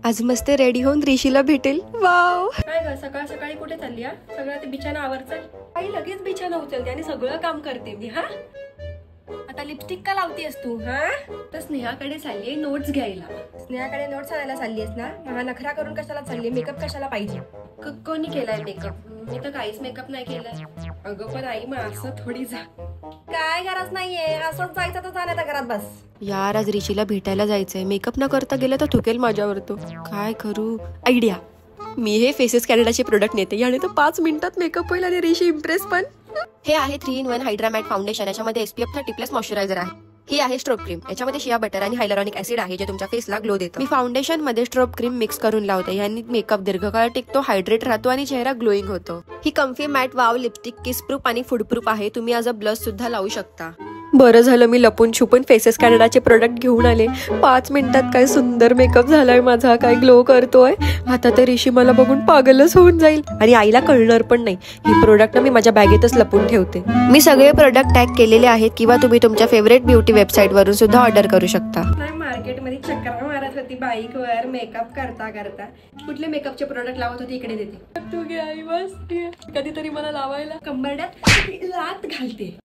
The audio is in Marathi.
आज मस्त रेडी होऊन ऋषीला भेटेल. वाव. काय ग सकाळ सकाळी कुठे चालली? हा सगळं ते बिछाना आवरचल. आई लगेच बिछाना उचलते आणि सगळं काम करते मी. हा आता लिपस्टिक का लावतेस तू? हा तर स्नेहाकडे चालली नोट्स घ्यायला. स्नेहाकडे नोट्स आणायला चाललीस ना? हा नखरा करून कशाला चालली? मेकअप कशाला पाहिजे? कोणी केलाय मेकअप? मी तर काहीच मेकअप नाही केलाय. अगं पण आई मग असं थोडी जा. काय गरज नाहीये, असंच जायचं तर जाण्याच्या घरात बस. यार आज ऋषीला भेटायला जायचंय. मेकअप न करता गेलं तर थुकेल माझ्यावर तो. काय करू? आयडिया. मी हे फेसेस कॅनडाचे प्रोडक्ट नेते याने तर 5 मिनिटात मेकअप होईल आणि ऋषी इम्प्रेस पण. हे आहे 3-in-1 हायड्रा मॅट फाउंडेशन. याच्यामध्ये SPF 30+ मॉइश्चरायझर आहे. ही आहे स्ट्रोब क्रीम. याच्यामध्ये शिया बटर आणि हायलुरॉनिक ऍसिड आहे जे तुमच्या फेसला ग्लो देतं. मी फाउंडेशन मध्ये स्ट्रोब क्रीम मिक्स करून लावते. याने मेकअप दीर्घकाळ टिकतो, हायड्रेट राहतो आणि चेहरा ग्लोईंग होतो. ही कम्फी मॅट वाव लिपस्टिक किस प्रूफ आणि फूड प्रूफ आहे. तुम्ही ॲज अ ब्लश सुद्धा लावू शकता. बरं झालं मी लपून छुपून फेसेस कॅनडाचे प्रोडक्ट घेऊन आले. 5 मिनिटात काय सुंदर मेकअप झालाय माझा. काय ग्लो करतोय. आता तर ऋषी मला बघून पागलच होऊन जाईल आणि आईला कळणार पण नाही. ही प्रोडक्ट मी माझ्या बॅगेतच लपून ठेवते. मी सगळे प्रोडक्ट टॅग केलेले आहेत किंवा तुम्ही तुमच्या फेवरेट ब्युटी वेबसाईट वरून सुद्धा ऑर्डर करू शकता. मार्केटमध्ये चक्कर मारत होती बाईक वर मेकअप करता करता. कुठले मेकअपचे प्रोडक्ट लावत होती इकडे देते. तू घे आई बस. कधीतरी मला लावायला कंबरड्यात लात घालते.